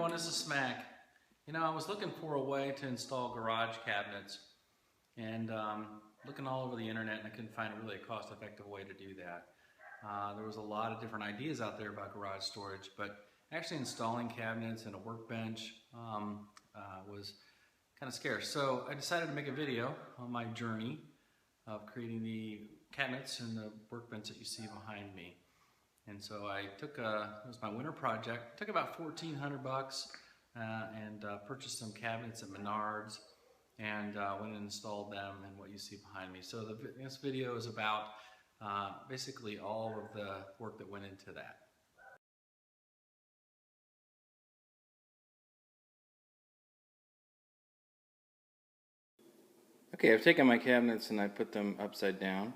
everyone, this is Smack. You know, I was looking for a way to install garage cabinets and looking all over the internet, and I couldn't find really a cost-effective way to do that. There was a lot of different ideas out there about garage storage, but actually installing cabinets and a workbench was kind of scarce. So I decided to make a video on my journey of creating the cabinets and the workbench that you see behind me. And so I took, it was my winter project, took about $1,400 and purchased some cabinets at Menards and went and installed them and what you see behind me. So this video is about basically all of the work that went into that. Okay, I've taken my cabinets and I put them upside down.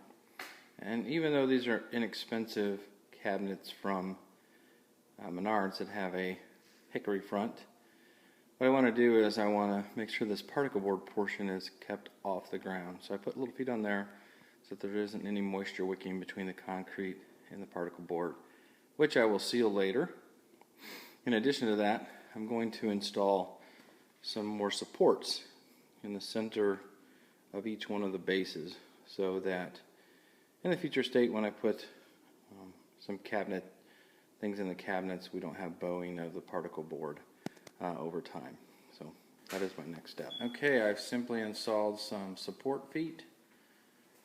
And even though these are inexpensive cabinets from Menards that have a hickory front, what I want to do is I want to make sure this particle board portion is kept off the ground. So I put little feet on there so that there isn't any moisture wicking between the concrete and the particle board, which I will seal later. In addition to that, I'm going to install some more supports in the center of each one of the bases so that in the future state when I put some cabinet things in the cabinets, we don't have bowing of the particle board over time. So that is my next step. Okay, I've simply installed some support feet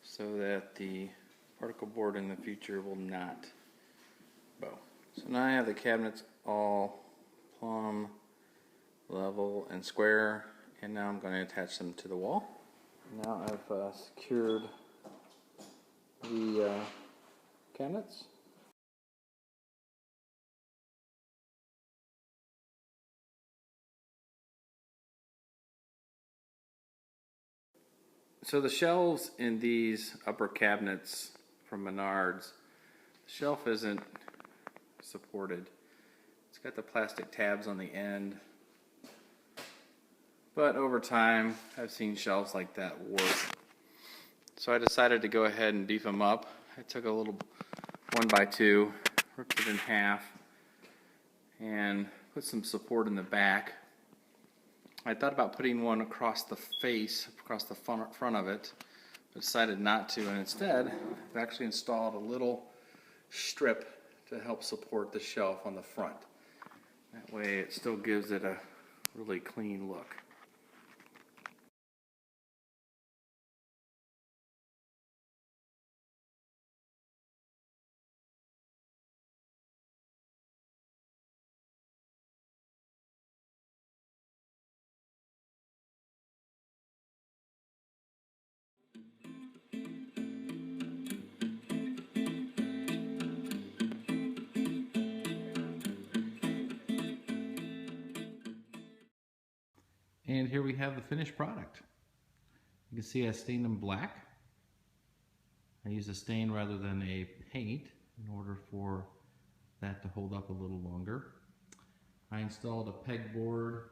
so that the particle board in the future will not bow. So now I have the cabinets all plumb, level, and square, and now I'm going to attach them to the wall. Now I've secured the cabinets. So the shelves in these upper cabinets from Menards, the shelf isn't supported. It's got the plastic tabs on the end. But over time, I've seen shelves like that work. So I decided to go ahead and beef them up. I took a little 1x2, ripped it in half, and put some support in the back. I thought about putting one across the face, across the front of it, but decided not to, and instead I've actually installed a little strip to help support the shelf on the front. That way it still gives it a really clean look. And here we have the finished product. You can see I stained them black. I used a stain rather than a paint in order for that to hold up a little longer. I installed a pegboard,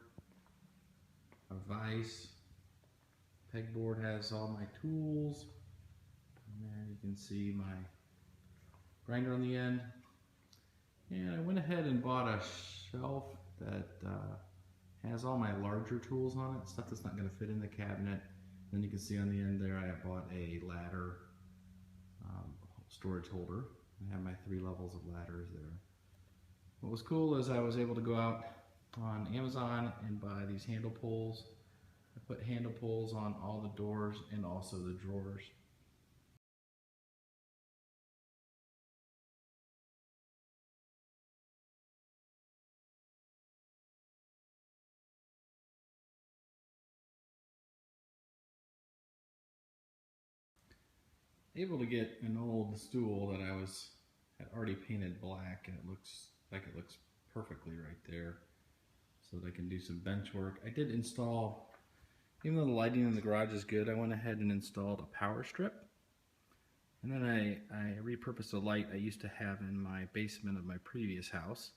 a vise. Pegboard has all my tools. And there you can see my grinder on the end. And I went ahead and bought a shelf that has all my larger tools on it, stuff that's not going to fit in the cabinet. Then you can see on the end there I bought a ladder storage holder. I have my 3 levels of ladders there. What was cool is I was able to go out on Amazon and buy these handle pulls. I put handle pulls on all the doors and also the drawers. Able to get an old stool that I had already painted black, and it looks perfectly right there, so that I can do some bench work. I did install, even though the lighting in the garage is good, I went ahead and installed a power strip, and then I repurposed a light I used to have in my basement of my previous house.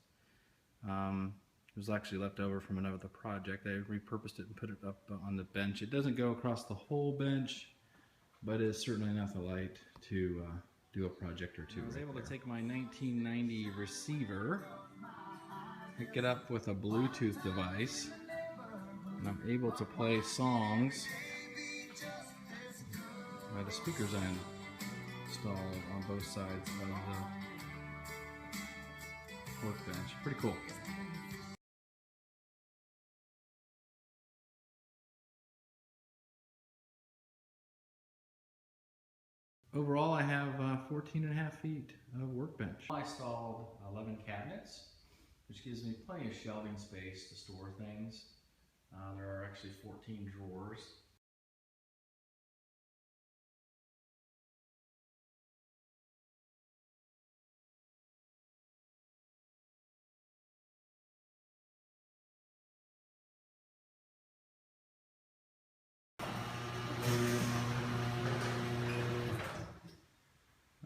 It was actually left over from another project. I repurposed it and put it up on the bench. It doesn't go across the whole bench, but it's certainly enough light to do a project or two. I was able to take my 1990 receiver hook it up with a Bluetooth device, and I'm able to play songs by the speakers I installed on both sides of the Workbench. Pretty cool. Overall, I have 14.5 feet of Workbench. I installed 11 cabinets, which gives me plenty of shelving space to store things. There are actually 14 drawers.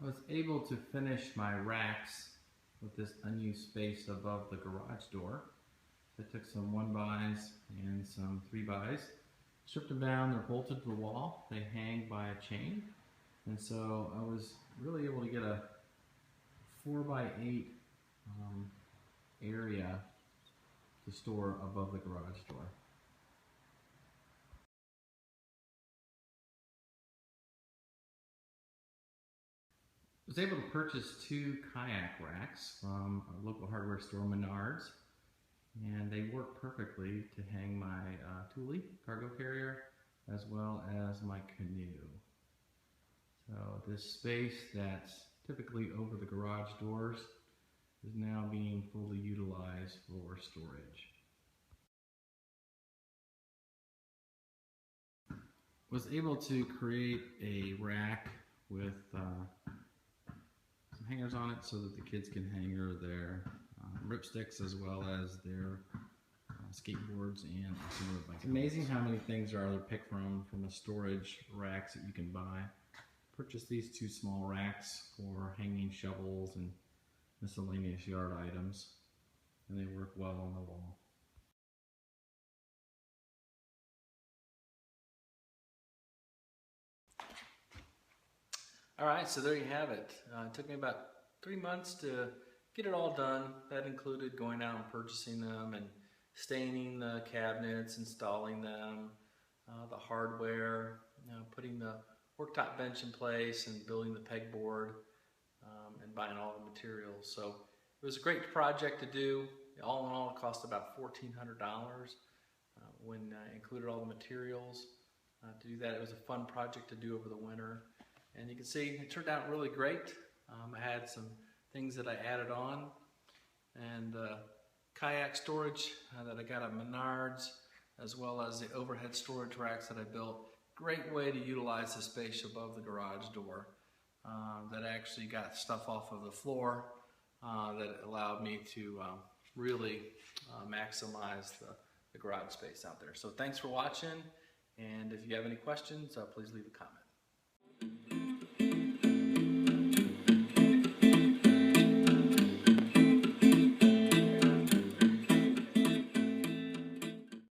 I was able to finish my racks with this unused space above the garage door. I took some 1x and some 3x, stripped them down, they're bolted to the wall, they hang by a chain, and so I was really able to get a 4x8 area to store above the garage door. I was able to purchase 2 kayak racks from a local hardware store, Menards, and they work perfectly to hang my Thule cargo carrier as well as my canoe. So this space that's typically over the garage doors is now being fully utilized for storage. Was able to create a rack with some hangers on it so that the kids can hanger their ripsticks as well as their skateboards and road bikes. It's amazing how many things are to pick from the storage racks that you can buy. Purchased these 2 small racks for hanging shovels and miscellaneous yard items, and they work well on the wall. Alright, so there you have it. It took me about 3 months to get it all done. That included going out and purchasing them and staining the cabinets, installing them, the hardware, putting the worktop bench in place and building the pegboard, and buying all the materials. So it was a great project to do. All in all, it cost about $1,400 when I included all the materials. To do that, it was a fun project to do over the winter. And you can see it turned out really great. I had some things that I added on, and kayak storage that I got at Menards, as well as the overhead storage racks that I built. Great way to utilize the space above the garage door that actually got stuff off of the floor that allowed me to really maximize the garage space out there. So thanks for watching, and if you have any questions, please leave a comment.